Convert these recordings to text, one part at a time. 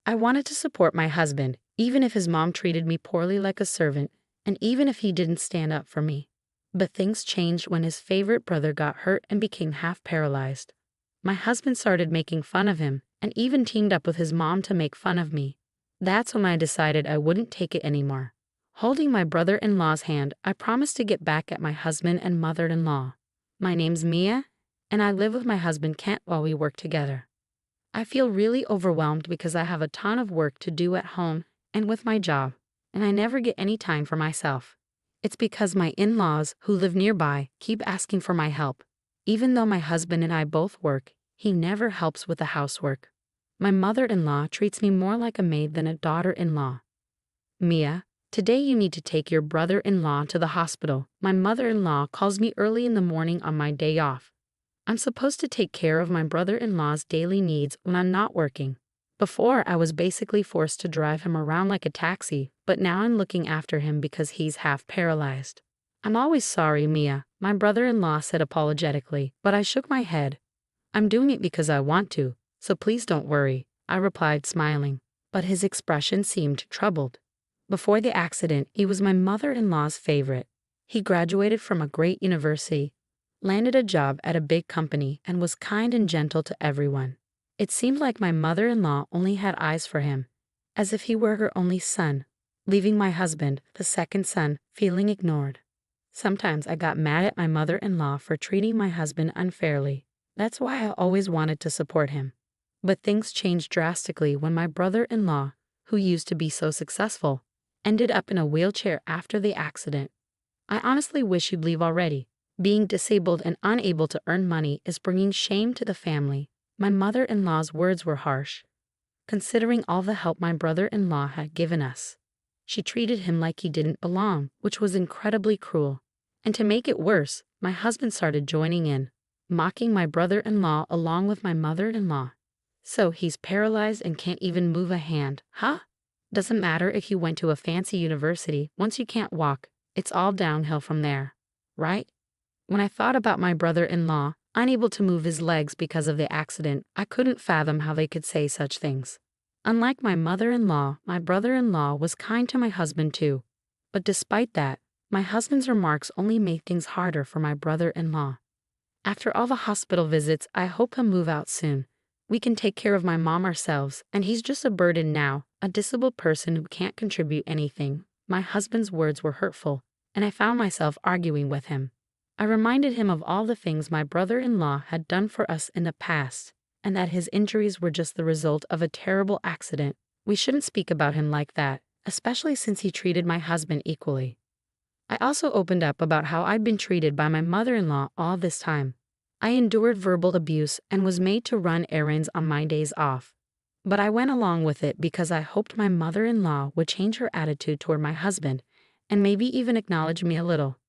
I wanted to support my husband, even if his mom treated me poorly like a servant, and even if he didn't stand up for me. But things changed when his favorite brother got hurt and became half paralyzed. My husband started making fun of him, and even teamed up with his mom to make fun of me. That's when I decided I wouldn't take it anymore. Holding my brother-in-law's hand, I promised to get back at my husband and mother-in-law. My name's Mia, and I live with my husband Kent while we work together. I feel really overwhelmed because I have a ton of work to do at home and with my job, and I never get any time for myself. It's because my in-laws, who live nearby, keep asking for my help. Even though my husband and I both work, he never helps with the housework. My mother-in-law treats me more like a maid than a daughter-in-law. Mia, today you need to take your brother-in-law to the hospital. My mother-in-law calls me early in the morning on my day off. I'm supposed to take care of my brother-in-law's daily needs when I'm not working. Before, I was basically forced to drive him around like a taxi, but now I'm looking after him because he's half paralyzed. I'm always sorry, Mia, my brother-in-law said apologetically, but I shook my head. I'm doing it because I want to, so please don't worry, I replied smiling, but his expression seemed troubled. Before the accident, he was my mother-in-law's favorite. He graduated from a great university, landed a job at a big company, and was kind and gentle to everyone. It seemed like my mother-in-law only had eyes for him, as if he were her only son, leaving my husband, the second son, feeling ignored. Sometimes I got mad at my mother-in-law for treating my husband unfairly. That's why I always wanted to support him. But things changed drastically when my brother-in-law, who used to be so successful, ended up in a wheelchair after the accident. I honestly wish he'd leave already. Being disabled and unable to earn money is bringing shame to the family. My mother-in-law's words were harsh, considering all the help my brother-in-law had given us. She treated him like he didn't belong, which was incredibly cruel. And to make it worse, my husband started joining in, mocking my brother-in-law along with my mother-in-law. So he's paralyzed and can't even move a hand, huh? Doesn't matter if you went to a fancy university, once you can't walk, it's all downhill from there, right? When I thought about my brother-in-law, unable to move his legs because of the accident, I couldn't fathom how they could say such things. Unlike my mother-in-law, my brother-in-law was kind to my husband too. But despite that, my husband's remarks only made things harder for my brother-in-law. After all the hospital visits, I hope he'll move out soon. We can take care of my mom ourselves, and he's just a burden now, a disabled person who can't contribute anything. My husband's words were hurtful, and I found myself arguing with him. I reminded him of all the things my brother-in-law had done for us in the past, and that his injuries were just the result of a terrible accident. We shouldn't speak about him like that, especially since he treated my husband equally. I also opened up about how I'd been treated by my mother-in-law all this time. I endured verbal abuse and was made to run errands on my days off. But I went along with it because I hoped my mother-in-law would change her attitude toward my husband and maybe even acknowledge me a little.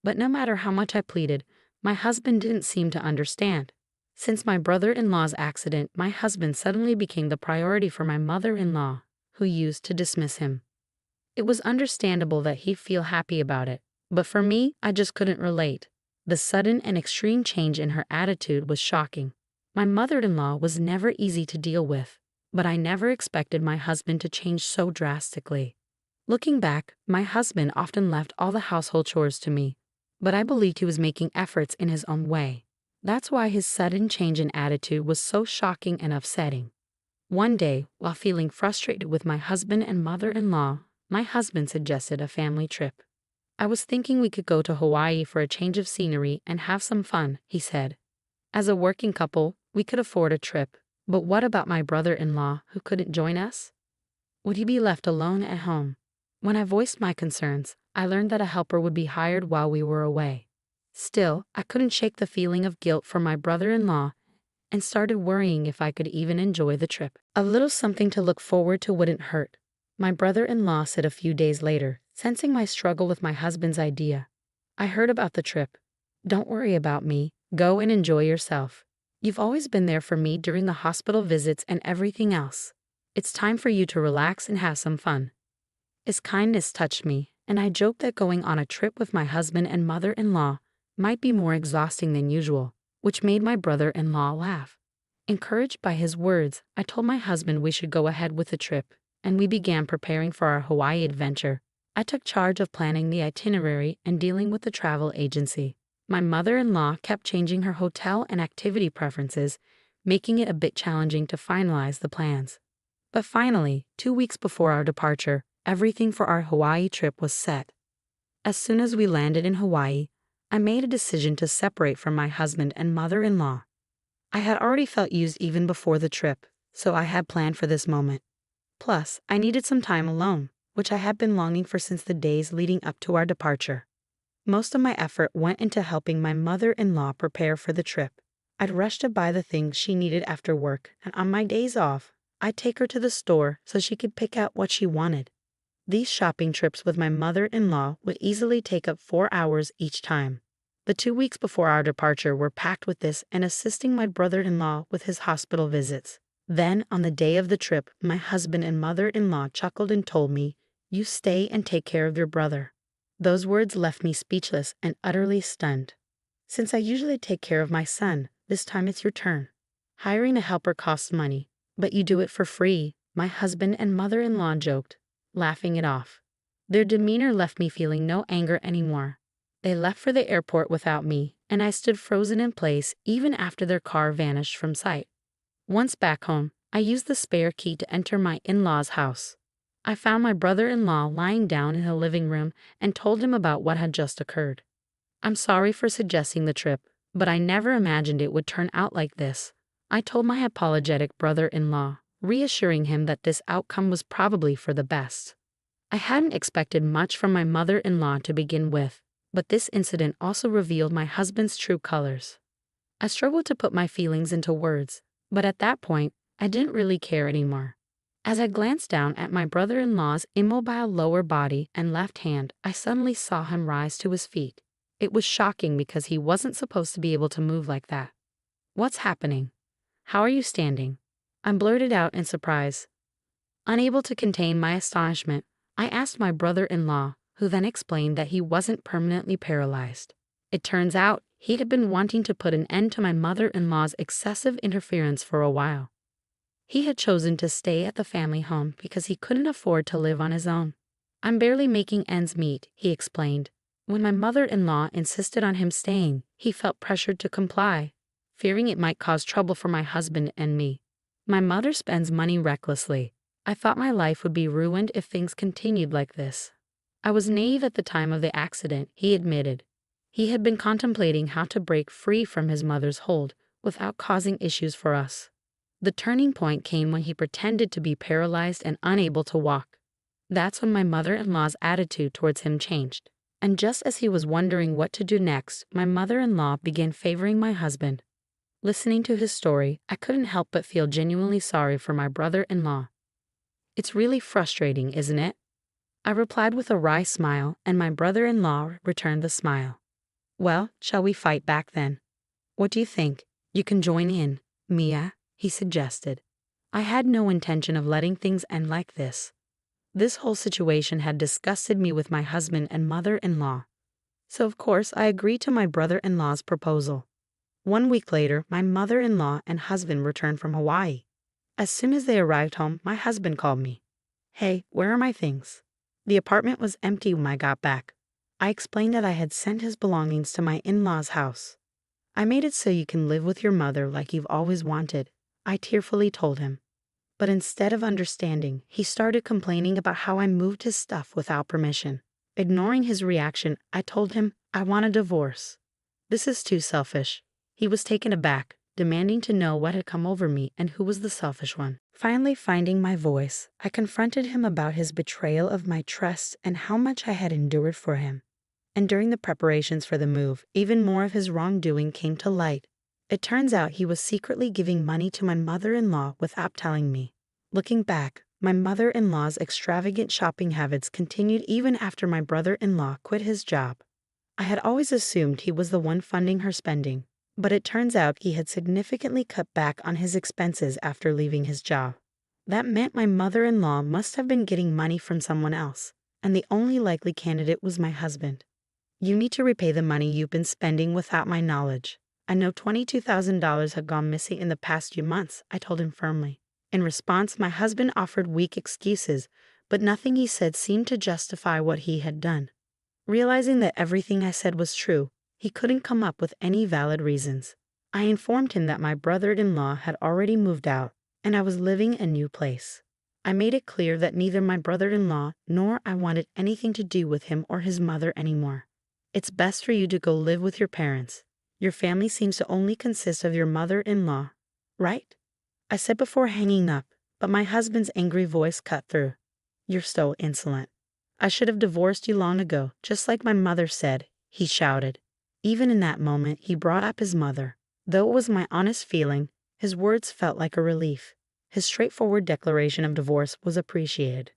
But no matter how much I pleaded, my husband didn't seem to understand. Since my brother-in-law's accident, my husband suddenly became the priority for my mother-in-law, who used to dismiss him. It was understandable that he'd feel happy about it, but for me, I just couldn't relate. The sudden and extreme change in her attitude was shocking. My mother-in-law was never easy to deal with, but I never expected my husband to change so drastically. Looking back, my husband often left all the household chores to me, but I believed he was making efforts in his own way. That's why his sudden change in attitude was so shocking and upsetting. One day, while feeling frustrated with my husband and mother-in-law, my husband suggested a family trip. I was thinking we could go to Hawaii for a change of scenery and have some fun, he said. As a working couple, we could afford a trip, but what about my brother-in-law who couldn't join us? Would he be left alone at home? When I voiced my concerns, I learned that a helper would be hired while we were away. Still, I couldn't shake the feeling of guilt for my brother-in-law and started worrying if I could even enjoy the trip. A little something to look forward to wouldn't hurt, my brother-in-law said a few days later, sensing my struggle with my husband's idea. I heard about the trip. Don't worry about me, go and enjoy yourself. You've always been there for me during the hospital visits and everything else. It's time for you to relax and have some fun. His kindness touched me, and I joked that going on a trip with my husband and mother-in-law might be more exhausting than usual, which made my brother-in-law laugh. Encouraged by his words, I told my husband we should go ahead with the trip, and we began preparing for our Hawaii adventure. I took charge of planning the itinerary and dealing with the travel agency. My mother-in-law kept changing her hotel and activity preferences, making it a bit challenging to finalize the plans. But finally, 2 weeks before our departure, everything for our Hawaii trip was set. As soon as we landed in Hawaii, I made a decision to separate from my husband and mother-in-law. I had already felt used even before the trip, so I had planned for this moment. Plus, I needed some time alone, which I had been longing for since the days leading up to our departure. Most of my effort went into helping my mother-in-law prepare for the trip. I'd rush to buy the things she needed after work, and on my days off, I'd take her to the store so she could pick out what she wanted. These shopping trips with my mother-in-law would easily take up 4 hours each time. The 2 weeks before our departure were packed with this and assisting my brother-in-law with his hospital visits. Then, on the day of the trip, my husband and mother-in-law chuckled and told me, "You stay and take care of your brother." Those words left me speechless and utterly stunned. "Since I usually take care of my son, this time it's your turn. Hiring a helper costs money, but you do it for free," my husband and mother-in-law joked, laughing it off. Their demeanor left me feeling no anger anymore. They left for the airport without me, and I stood frozen in place even after their car vanished from sight. Once back home, I used the spare key to enter my in-laws' house. I found my brother-in-law lying down in the living room and told him about what had just occurred. "I'm sorry for suggesting the trip, but I never imagined it would turn out like this," I told my apologetic brother-in-law, reassuring him that this outcome was probably for the best. I hadn't expected much from my mother-in-law to begin with, but this incident also revealed my husband's true colors. I struggled to put my feelings into words, but at that point, I didn't really care anymore. As I glanced down at my brother-in-law's immobile lower body and left hand, I suddenly saw him rise to his feet. It was shocking because he wasn't supposed to be able to move like that. "What's happening? How are you standing?" I blurted out in surprise. Unable to contain my astonishment, I asked my brother-in-law, who then explained that he wasn't permanently paralyzed. It turns out he had been wanting to put an end to my mother-in-law's excessive interference for a while. He had chosen to stay at the family home because he couldn't afford to live on his own. "I'm barely making ends meet," he explained. When my mother-in-law insisted on him staying, he felt pressured to comply, fearing it might cause trouble for my husband and me. "My mother spends money recklessly. I thought my life would be ruined if things continued like this." I was naive at the time of the accident, he admitted. He had been contemplating how to break free from his mother's hold without causing issues for us. The turning point came when he pretended to be paralyzed and unable to walk. That's when my mother-in-law's attitude towards him changed. And just as he was wondering what to do next, my mother-in-law began favoring my husband. Listening to his story, I couldn't help but feel genuinely sorry for my brother-in-law. "It's really frustrating, isn't it?" I replied with a wry smile, and my brother-in-law returned the smile. "Well, shall we fight back then? What do you think? You can join in, Mia," he suggested. I had no intention of letting things end like this. This whole situation had disgusted me with my husband and mother-in-law. So of course I agreed to my brother-in-law's proposal. 1 week later, my mother-in-law and husband returned from Hawaii. As soon as they arrived home, my husband called me. "Hey, where are my things?" The apartment was empty when I got back. I explained that I had sent his belongings to my in-laws' house. "I made it so you can live with your mother like you've always wanted," I tearfully told him. But instead of understanding, he started complaining about how I moved his stuff without permission. Ignoring his reaction, I told him I want a divorce. "This is too selfish." He was taken aback, demanding to know what had come over me and who was the selfish one. Finally finding my voice, I confronted him about his betrayal of my trust and how much I had endured for him. And during the preparations for the move, even more of his wrongdoing came to light. It turns out he was secretly giving money to my mother-in-law without telling me. Looking back, my mother-in-law's extravagant shopping habits continued even after my brother-in-law quit his job. I had always assumed he was the one funding her spending, but it turns out he had significantly cut back on his expenses after leaving his job. That meant my mother-in-law must have been getting money from someone else, and the only likely candidate was my husband. "You need to repay the money you've been spending without my knowledge," I know $22,000 had gone missing in the past few months, I told him firmly. In response, my husband offered weak excuses, but nothing he said seemed to justify what he had done. Realizing that everything I said was true, he couldn't come up with any valid reasons. I informed him that my brother-in-law had already moved out, and I was living in a new place. I made it clear that neither my brother-in-law nor I wanted anything to do with him or his mother anymore. It's best for you to go live with your parents. Your family seems to only consist of your mother-in-law, right? I said before hanging up, but my husband's angry voice cut through. You're so insolent. I should have divorced you long ago, just like my mother said, he shouted. Even in that moment, he brought up his mother. Though it was my honest feeling, his words felt like a relief. His straightforward declaration of divorce was appreciated.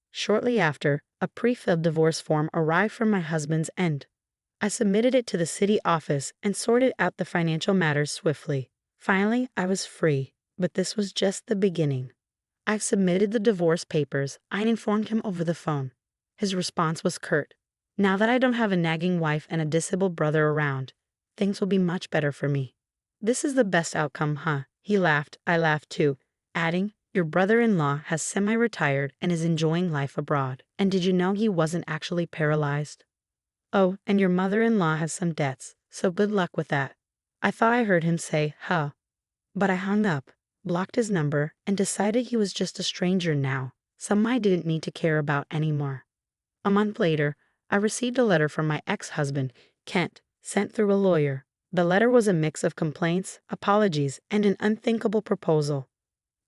Shortly after, a pre-filled divorce form arrived from my husband's end. I submitted it to the city office and sorted out the financial matters swiftly. Finally, I was free, but this was just the beginning. I submitted the divorce papers. I informed him over the phone. His response was curt. Now that I don't have a nagging wife and a disabled brother around, things will be much better for me. This is the best outcome, huh? He laughed. I laughed too, adding, your brother-in-law has semi-retired and is enjoying life abroad. And did you know he wasn't actually paralyzed? Oh, and your mother-in-law has some debts, so good luck with that. I thought I heard him say, huh. But I hung up, blocked his number, and decided he was just a stranger now, someone I didn't need to care about anymore. A month later, I received a letter from my ex-husband, Kent, sent through a lawyer. The letter was a mix of complaints, apologies, and an unthinkable proposal.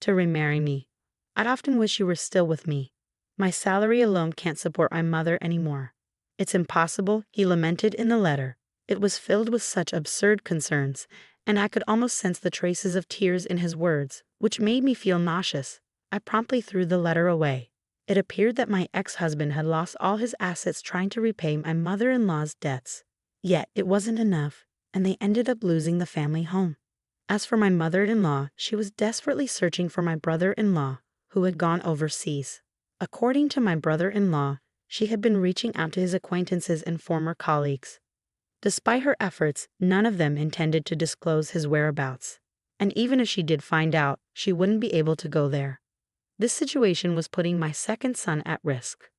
To remarry me. I'd often wish you were still with me. My salary alone can't support my mother anymore. It's impossible, he lamented in the letter. It was filled with such absurd concerns, and I could almost sense the traces of tears in his words, which made me feel nauseous. I promptly threw the letter away. It appeared that my ex-husband had lost all his assets trying to repay my mother-in-law's debts. Yet it wasn't enough, and they ended up losing the family home. As for my mother-in-law, she was desperately searching for my brother-in-law, who had gone overseas. According to my brother-in-law, she had been reaching out to his acquaintances and former colleagues. Despite her efforts, none of them intended to disclose his whereabouts. And even if she did find out, she wouldn't be able to go there. This situation was putting my second son at risk.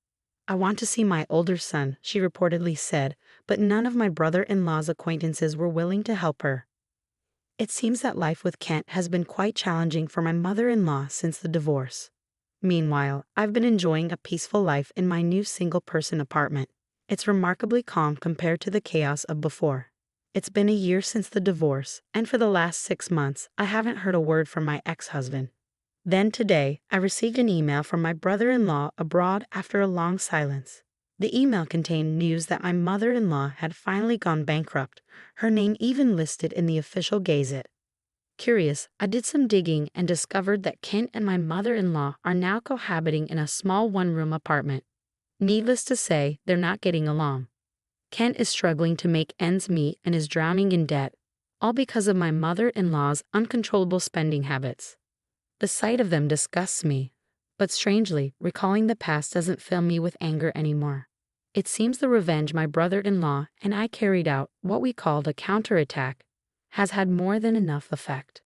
I want to see my older son, she reportedly said, but none of my brother-in-law's acquaintances were willing to help her. It seems that life with Kent has been quite challenging for my mother-in-law since the divorce. Meanwhile, I've been enjoying a peaceful life in my new single-person apartment. It's remarkably calm compared to the chaos of before. It's been a year since the divorce, and for the last 6 months, I haven't heard a word from my ex-husband. Then today, I received an email from my brother-in-law abroad after a long silence. The email contained news that my mother-in-law had finally gone bankrupt, her name even listed in the official gazette. Curious, I did some digging and discovered that Kent and my mother-in-law are now cohabiting in a small one-room apartment. Needless to say, they're not getting along. Kent is struggling to make ends meet and is drowning in debt, all because of my mother-in-law's uncontrollable spending habits. The sight of them disgusts me, but strangely, recalling the past doesn't fill me with anger anymore. It seems the revenge my brother-in-law and I carried out, what we called a counterattack, has had more than enough effect.